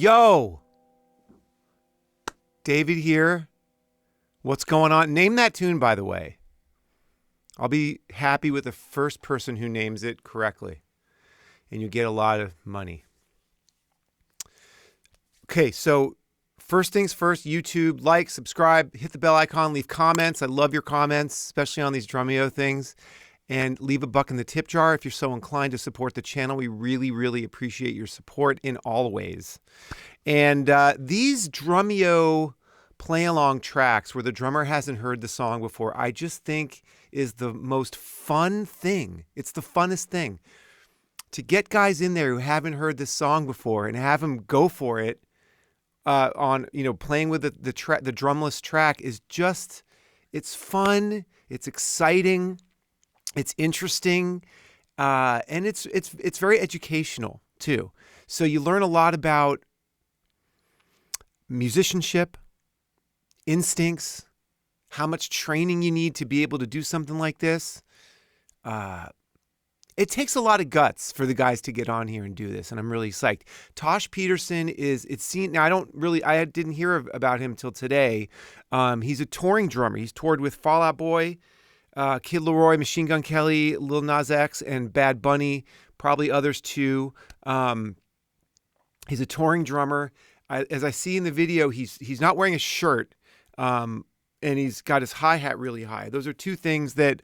Yo, David here. What's going on? Name that tune, by the way. I'll be happy with the first person who names it correctly, and you get a lot of money. Okay, so first things first, YouTube, like, subscribe, hit the bell icon, leave comments. I love your comments, especially on these Drumeo things. And leave a buck in the tip jar if you're so inclined to support the channel. We really, really appreciate your support in all ways. And these Drumeo play-along tracks where the drummer hasn't heard the song before, I just think is the most fun thing. It's the funnest thing. To get guys in there who haven't heard this song before and have them go for it on, playing with the drumless track is just, it's fun, it's exciting. It's interesting, and it's very educational too. So you learn a lot about musicianship, instincts, how much training you need to be able to do something like this. It takes a lot of guts for the guys to get on here and do this, and I'm really psyched. Tosh Peterson now I didn't hear about him till today. He's a touring drummer. He's toured with Fall Out Boy, Kid Laroi, Machine Gun Kelly, Lil Nas X, and Bad Bunny, probably others too. He's a touring drummer. As I see in the video, he's not wearing a shirt, and he's got his hi-hat really high. Those are two things that,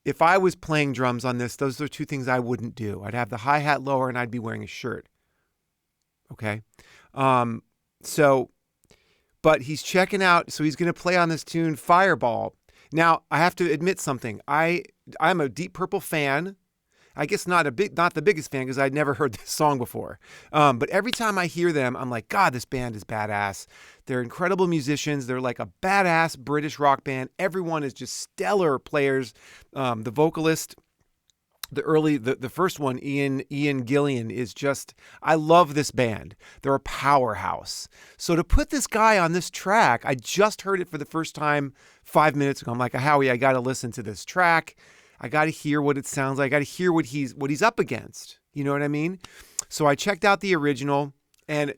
if I was playing drums on this, those are two things I wouldn't do. I'd have the hi-hat lower, and I'd be wearing a shirt. Okay? But he's checking out, so he's going to play on this tune, Fireball. Now, I have to admit something. I'm a Deep Purple fan. I guess not the biggest fan because I'd never heard this song before. But every time I hear them, I'm like, God, this band is badass. They're incredible musicians. They're like a badass British rock band. Everyone is just stellar players. The vocalist, the first one, Ian Gillian, is just, I love this band. They're a powerhouse. So to put this guy on this track, I just heard it for the first time 5 minutes ago. I'm like, Howie, I got to listen to this track. I got to hear what it sounds like. I got to hear what he's up against. You know what I mean? So I checked out the original, and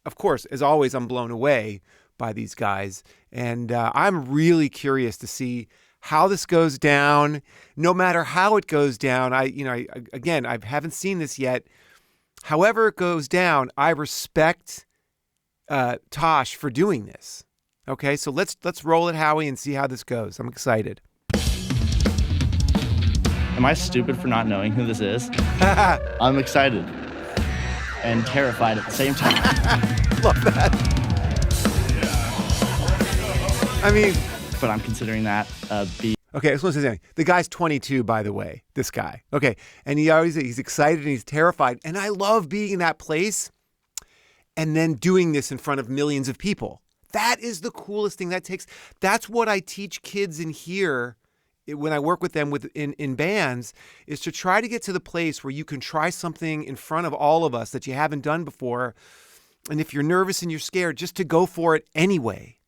of course, as always, I'm blown away by these guys. And I'm really curious to see how this goes down. No matter how it goes down, I haven't seen this yet. However it goes down, I respect Tosh for doing this. Okay, so let's roll it, Howie, and see how this goes. I'm excited. Am I stupid for not knowing who this is? I'm excited and terrified at the same time. Love that. I mean, but I'm considering that Okay, I just want to say something. The guy's 22, by the way, this guy. Okay, and he's excited and he's terrified. And I love being in that place and then doing this in front of millions of people. That is the coolest thing. That's what I teach kids in here when I work with them in bands, is to try to get to the place where you can try something in front of all of us that you haven't done before. And if you're nervous and you're scared, just to go for it anyway.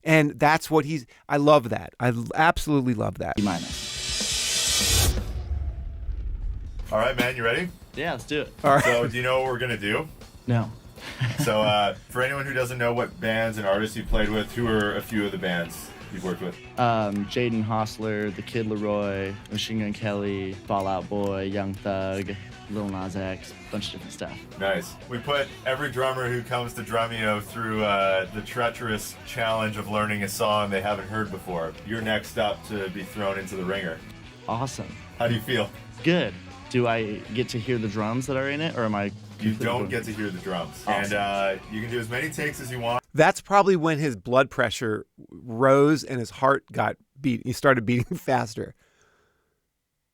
And that's what I love that. I absolutely love that. E-minus. All right, man, you ready? Yeah, let's do it. All right. So do you know what we're going to do? No. So for anyone who doesn't know what bands and artists you played with, who are a few of the bands you've worked with? Jaden Hostler, The Kid Laroi, Machine Gun Kelly, Fall Out Boy, Young Thug, Lil Nas X, a bunch of different stuff. Nice. We put every drummer who comes to Drumeo through the treacherous challenge of learning a song they haven't heard before. You're next up to be thrown into the ringer. Awesome. How do you feel? Good. Do I get to hear the drums that are in it, or am I... You don't get to hear the drums. Awesome. And you can do as many takes as you want. That's probably when his blood pressure rose and his heart got beat. He started beating faster.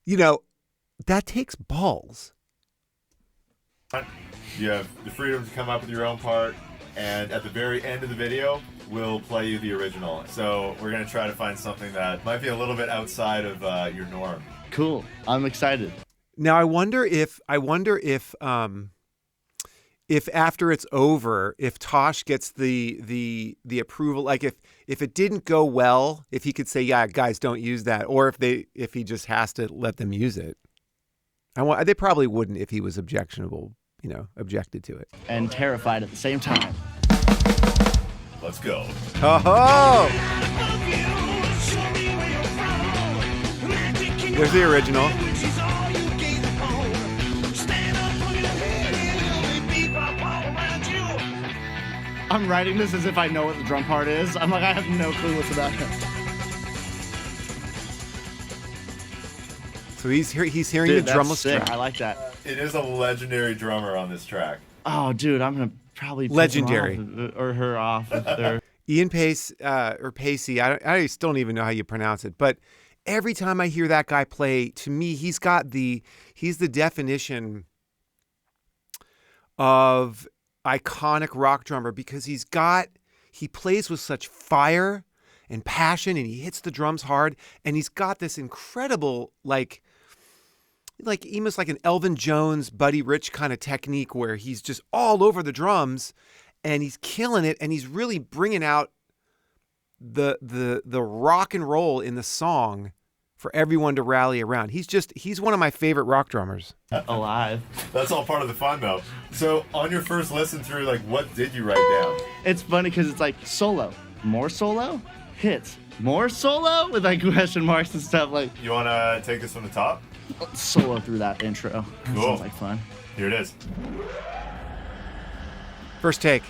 That takes balls. You have the freedom to come up with your own part, and at the very end of the video, we'll play you the original. So we're going to try to find something that might be a little bit outside of your norm. Cool. I'm excited. Now I wonder if after it's over, if Tosh gets the approval, like if it didn't go well, if he could say, yeah, guys, don't use that, or if he just has to let them use it. They probably wouldn't if he was objectionable objected to it. And terrified at the same time. Let's go. Oh! There's the original. I'm writing this as if I know what the drum part is. I'm like, I have no clue what's about it. So he's hearing Dude, the drumless sick. track. I like that. It is a legendary drummer on this track. Oh, dude, I'm gonna probably piss Legendary. him off or her off if they're. Ian Pace or Pacey, I still don't even know how you pronounce it, but every time I hear that guy play, to me, he's the definition of iconic rock drummer because he plays with such fire and passion and he hits the drums hard and he's got this incredible like almost like an Elvin Jones, Buddy Rich kind of technique where he's just all over the drums and he's killing it and he's really bringing out the rock and roll in the song for everyone to rally around. He's one of my favorite rock drummers. Alive. That's all part of the fun, though. So, on your first listen through, like, what did you write down? It's funny because it's like solo, more solo, hits, more solo with like question marks and stuff. Like, You want to take this from the top? solo through that intro. That Cool. sounds like fun. Here it is. First take.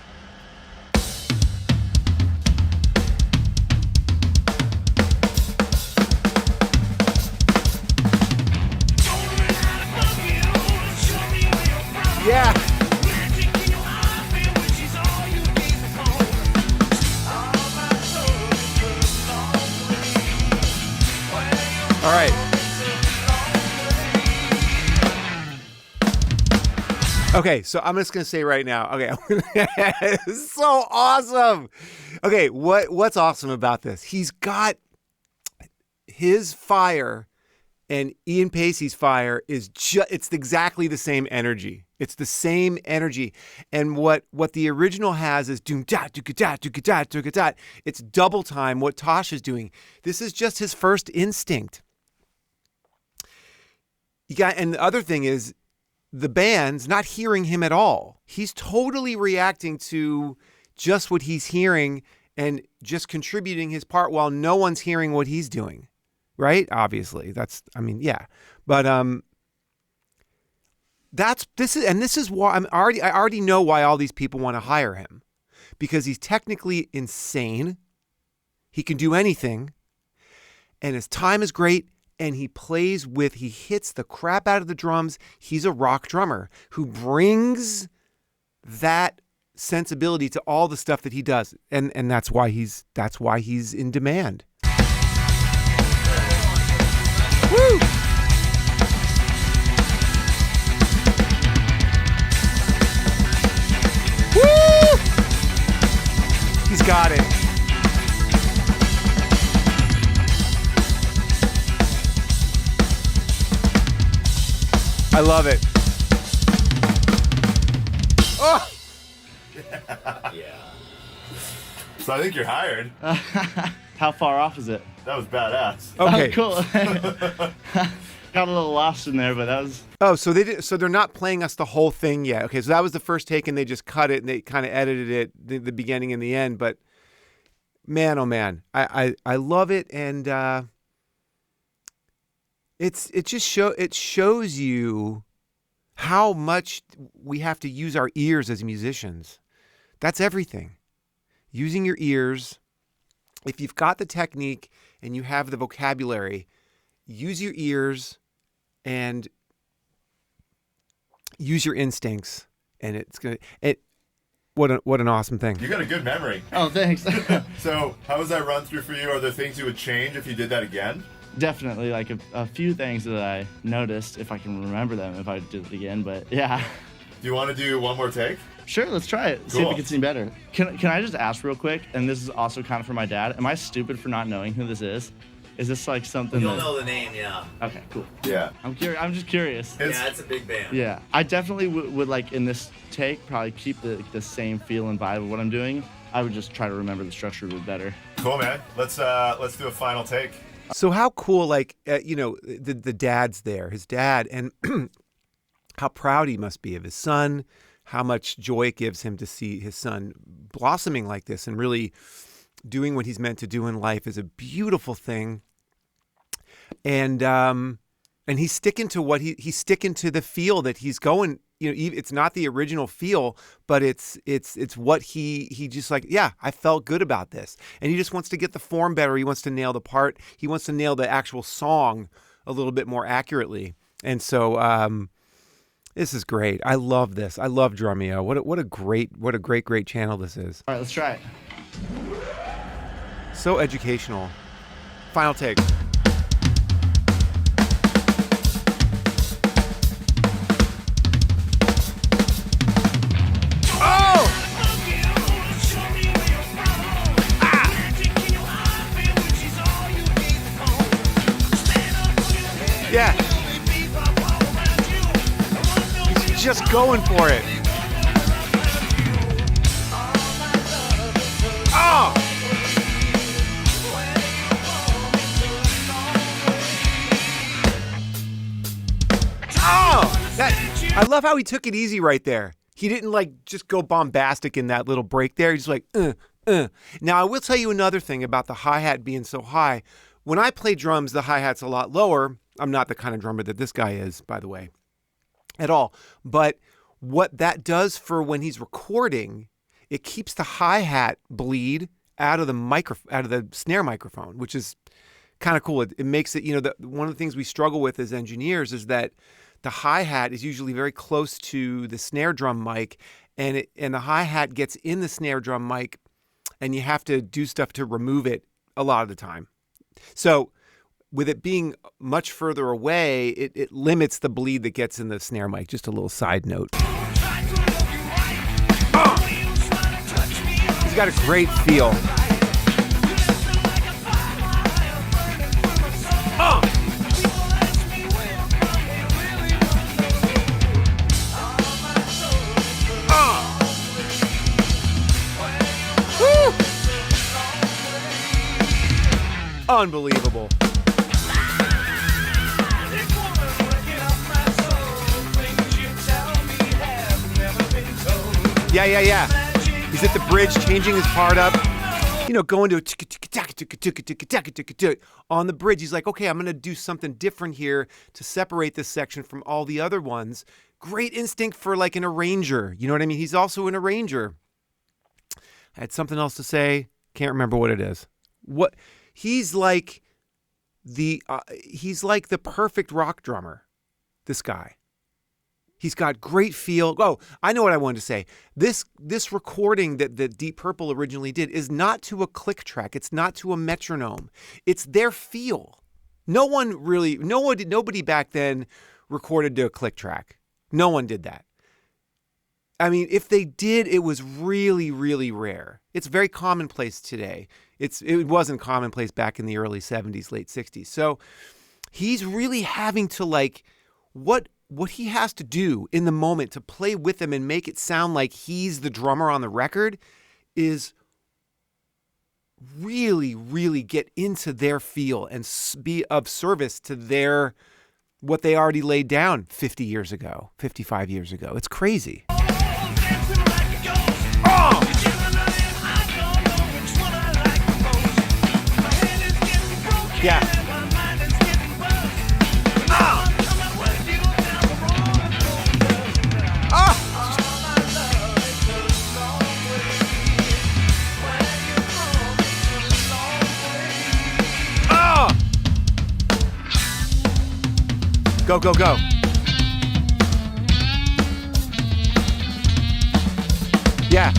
Yeah. All right. Okay, so I'm just gonna say right now. Okay, this is so awesome. Okay, what's awesome about this? He's got his fire and Ian Pacey's fire is it's exactly the same energy. It's the same energy. And what the original has is doom da do da do da do da. It's double time what Tosh is doing. This is just his first instinct. And the other thing is the band's not hearing him at all. He's totally reacting to just what he's hearing and just contributing his part while no one's hearing what he's doing. Right? Obviously. Yeah. But this is why I already know why all these people want to hire him. Because he's technically insane. He can do anything. And his time is great. And he hits the crap out of the drums. He's a rock drummer who brings that sensibility to all the stuff that he does. And that's why he's in demand. Woo! Woo! He's got it. I love it. Oh! Yeah. So I think you're hired. How far off is it? That was badass. Okay. Oh, cool. Got a little lost in there, but that was. Oh, so they're not playing us the whole thing yet. Okay, so that was the first take, and they just cut it and they kind of edited it, the beginning and the end. But man, oh man, I love it, and it shows you how much we have to use our ears as musicians. That's everything. Using your ears. If you've got the technique and you have the vocabulary, use your ears and use your instincts, and what an awesome thing. You got a good memory. Oh, thanks. So how was that run through for you? Are there things you would change if you did that again? Definitely, like a few things that I noticed, if I can remember them, if I did it again. But yeah. Do you want to do one more take? Sure, let's try it. See if Cool. it gets any better. Can I just ask real quick? And this is also kind of for my dad. Am I stupid for not knowing who this is? Is this like something You'll that? know the name, yeah. Okay, cool. Yeah. I'm curious. I'm just curious. Yeah, it's a big band. Yeah, I definitely would like in this take probably keep the same feel and vibe of what I'm doing. I would just try to remember the structure a bit better. Cool, man. Let's do a final take. So how cool, the dad's there, his dad, and how proud he must be of his son, how much joy it gives him to see his son blossoming like this and really doing what he's meant to do in life is a beautiful thing. And he's sticking to what he's sticking to the feel that he's going. You know, it's not the original feel, but it's what he just like, yeah, I felt good about this. And he just wants to get the form better. He wants to nail the part. He wants to nail the actual song a little bit more accurately. And so this is great. I love this. I love Drumeo. What a great channel this is. All right, let's try it. So educational. Final take. Yeah. He's just going for it. Oh! Oh! I love how he took it easy right there. He didn't like just go bombastic in that little break there. He's like, Now, I will tell you another thing about the hi-hat being so high. When I play drums, the hi-hat's a lot lower. I'm not the kind of drummer that this guy is, by the way, at all. But what that does for when he's recording, it keeps the hi-hat bleed out of the snare microphone, which is kind of cool. It makes it, one of the things we struggle with as engineers is that the hi-hat is usually very close to the snare drum mic, and the hi-hat gets in the snare drum mic, and you have to do stuff to remove it a lot of the time. So with it being much further away, it limits the bleed that gets in the snare mic. Just a little side note. He's got a great feel. Unbelievable. Yeah. He's at the bridge, changing his part up, going to on the bridge. He's like, okay, I'm going to do something different here to separate this section from all the other ones. Great instinct for like an arranger. You know what I mean? He's also an arranger. I had something else to say. Can't remember what it is. He's like the perfect rock drummer, this guy. He's got great feel. Oh, I know what I wanted to say. This recording that Deep Purple originally did is not to a click track. It's not to a metronome. It's their feel. Nobody back then recorded to a click track. No one did that. I mean, if they did, it was really, really rare. It's very commonplace today. It wasn't commonplace back in the early 70s, late 60s. So he's really having to like what he has to do in the moment to play with them and make it sound like he's the drummer on the record is really, really get into their feel and be of service to what they already laid down 50 years ago, 55 years ago. It's crazy. Yeah. Go, go, go. Yeah.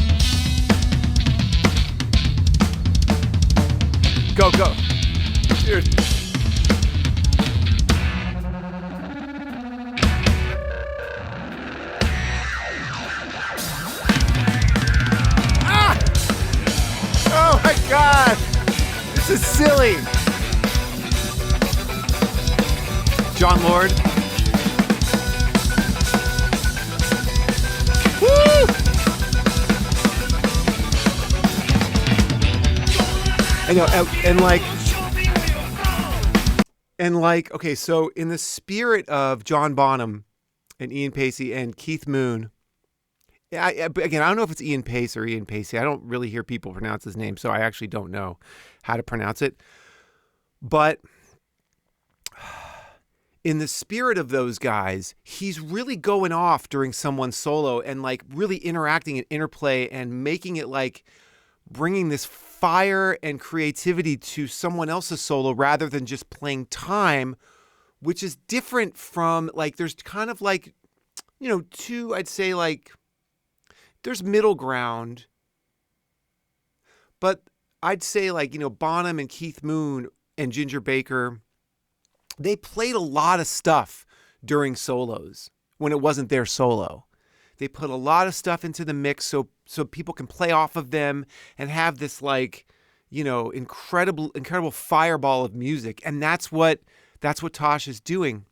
Go, go. Dude. Ah! Oh my God. This is silly. John Lord. Woo! I know, and like, okay, so in the spirit of John Bonham and Ian Pacey and Keith Moon. Yeah, but again, I don't know if it's Ian Pace or Ian Pacey. I don't really hear people pronounce his name, so I actually don't know how to pronounce it. But in the spirit of those guys, he's really going off during someone's solo and like really interacting and interplay and making it like bringing this fire and creativity to someone else's solo rather than just playing time, which is different from like, there's kind of like, two, I'd say like, there's middle ground, but I'd say like, Bonham and Keith Moon and Ginger Baker, they played a lot of stuff during solos when it wasn't their solo. They put a lot of stuff into the mix so people can play off of them and have this like, incredible fireball of music. And that's what Tosh is doing.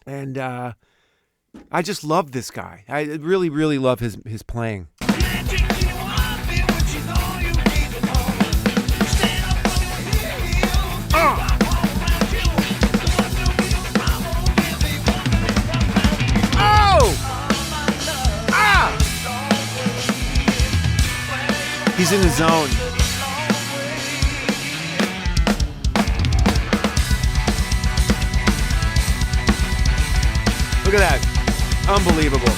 And I just love this guy. I really, really love his playing. He's in his zone. Look at that. Unbelievable.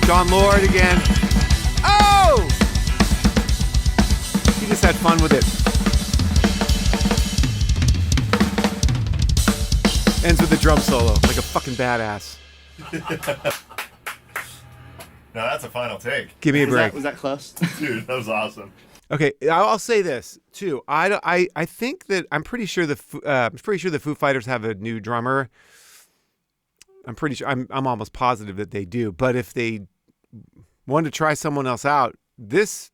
John Lord again. Oh! He just had fun with it. Ends with a drum solo, like a fucking badass. Now that's a final take. Give me a break. Was that close? Dude, that was awesome. Okay, I'll say this too. I think that I'm pretty sure the Foo Fighters have a new drummer. I'm pretty sure. I'm almost positive that they do. But if they wanted to try someone else out, this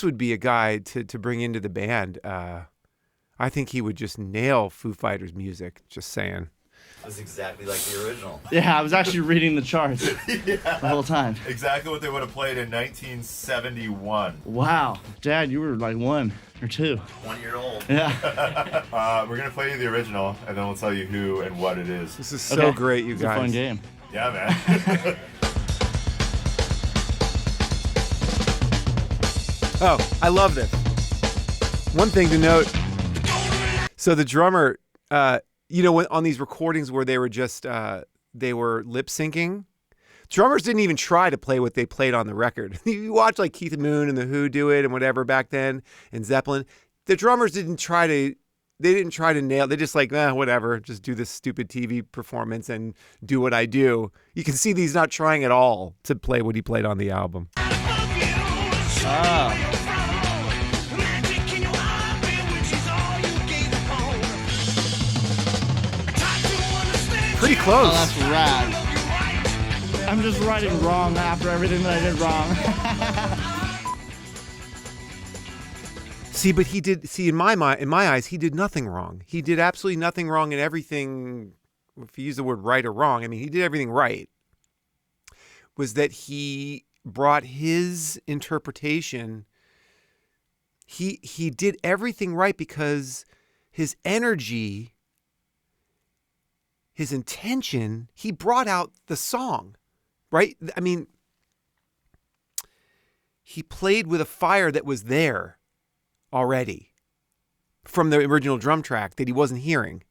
would be a guy to bring into the band. I think he would just nail Foo Fighters music. Just saying. That's exactly like the original. Yeah, I was actually reading the charts the whole time. Exactly what they would have played in 1971. Wow. Dad, you were like 1 or 2. 1 year old. Yeah. We're going to play you the original, and then we'll tell you who and what it is. This is so great, you It's guys. a fun game. Yeah, man. Oh, I love this. One thing to note. So the drummer, when on these recordings where they were just, they were lip syncing, drummers didn't even try to play what they played on the record. You watch like Keith Moon and The Who do it and whatever back then, and Zeppelin. The drummers didn't try to nail. They just like, whatever, just do this stupid TV performance and do what I do. You can see he's not trying at all to play what he played on the album. Pretty close. Oh, that's rad. I'm just writing wrong after everything that I did wrong. But he did. In my eyes, he did nothing wrong. He did absolutely nothing wrong in everything. If you use the word right or wrong, I mean, he did everything right. Was that he brought his interpretation. He did everything right because his energy, his intention, he brought out the song, right? I mean, he played with a fire that was there already from the original drum track that he wasn't hearing.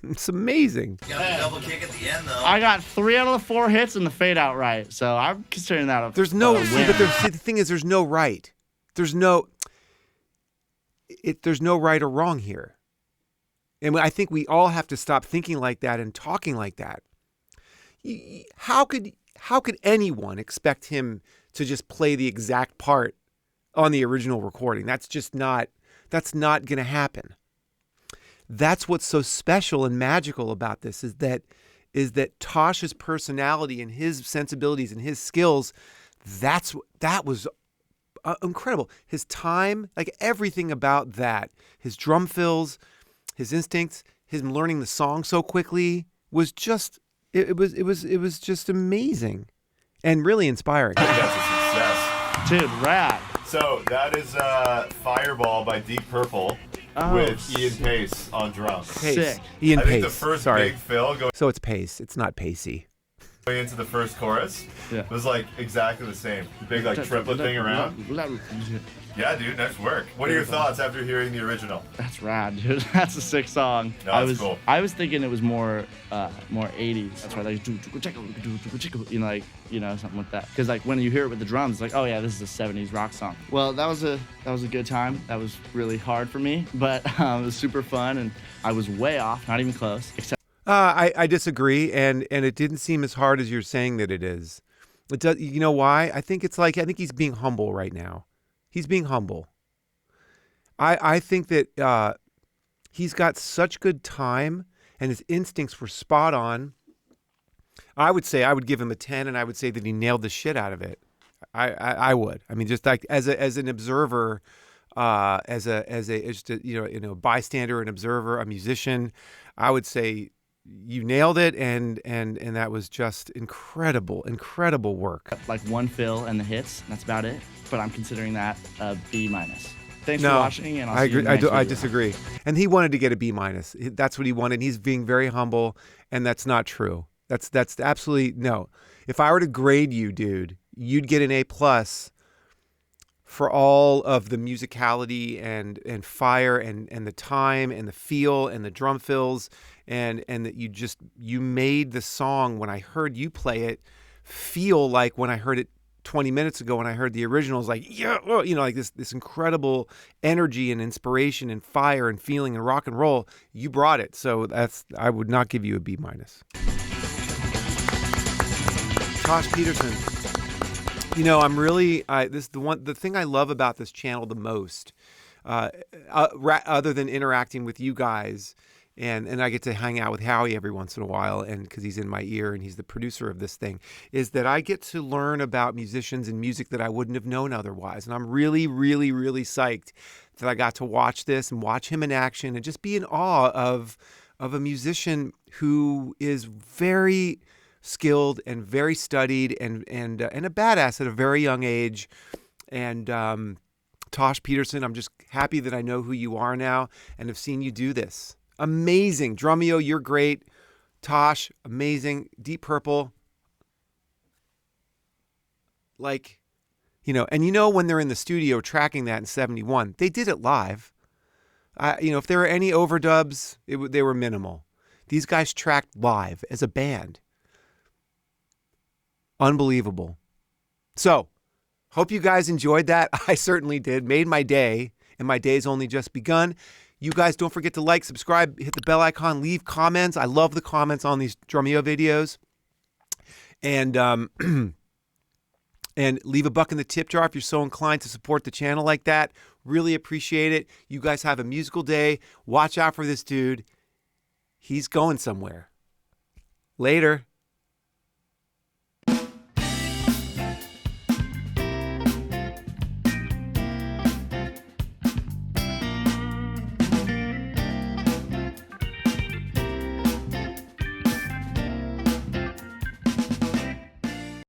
It's amazing. You got the double kick at the end, though. I got 3 out of the 4 hits and the fade out right, so I'm considering that a There's no, win. but the thing is, there's no right. There's no right or wrong here. And I think we all have to stop thinking like that and talking like that. How could anyone expect him to just play the exact part on the original recording? That's not going to happen. That's what's so special and magical about this is that Tosh's personality and his sensibilities and his skills, that was incredible. His time, like everything about that, his drum fills, his instincts, him learning the song so quickly was just it was just amazing and really inspiring. That's a success. Dude, rad. So that is Fireball by Deep Purple with Ian Pace on drums. Pace. Sick. Ian I Pace. think the first Sorry. big fill going So it's Pace. It's not Pacey. into the first chorus Yeah. was like exactly the same. The big like triplet thing around. Yeah, dude, nice work. What are your thoughts after hearing the original? That's rad, dude. That's a sick song. No, I that's was cool. I was thinking it was more 80s. That's why like something like that. Because like when you hear it with the drums, it's like, oh yeah, this is a 70s rock song. Well, that was a good time. That was really hard for me, but it was super fun, and I was way off, not even close. Except I disagree, and it didn't seem as hard as you're saying that it is. It does. You know why? I think he's being humble right now. He's being humble. I think that he's got such good time, and his instincts were spot on. I would say I would give him a 10, and I would say that he nailed the shit out of it. I would. I mean, just like as an observer, as a bystander, an observer, a musician, I would say you nailed it, and that was just incredible work. like one fill and the hits. That's about it. But I'm considering that a B-. Thanks No, for watching, and I'll I see you agree. in the next I video. disagree. And he wanted to get a B-. That's what he wanted. He's being very humble, and that's not true. That's absolutely no. If I were to grade you, dude, you'd get an A+ for all of the musicality and fire and the time and the feel and the drum fills and that you made the song when I heard you play it feel like when I heard it 20 minutes ago when I heard the originals, like, yeah, like this incredible energy and inspiration and fire and feeling and rock and roll. You brought it. So I would not give you a B-. Tosh Peterson. I'm really the thing I love about this channel the most, other than interacting with you guys, and I get to hang out with Howie every once in a while, and because he's in my ear and he's the producer of this thing, is that I get to learn about musicians and music that I wouldn't have known otherwise. And I'm really, really, really psyched that I got to watch this and watch him in action and just be in awe of a musician who is very skilled and very studied and a badass at a very young age. And Tosh Peterson, I'm just happy that I know who you are now and have seen you do this. Amazing. Drumeo, you're great. Tosh, amazing. Deep Purple. Like, and when they're in the studio tracking that in 71, they did it live. If there were any overdubs, they were minimal. These guys tracked live as a band. Unbelievable. So, hope you guys enjoyed that. I certainly did. Made my day, and my day's only just begun. You guys don't forget to like, subscribe, hit the bell icon, leave comments. I love the comments on these Drumeo videos. And and leave a buck in the tip jar if you're so inclined to support the channel like that. Really appreciate it. You guys have a musical day. Watch out for this dude. He's going somewhere. Later.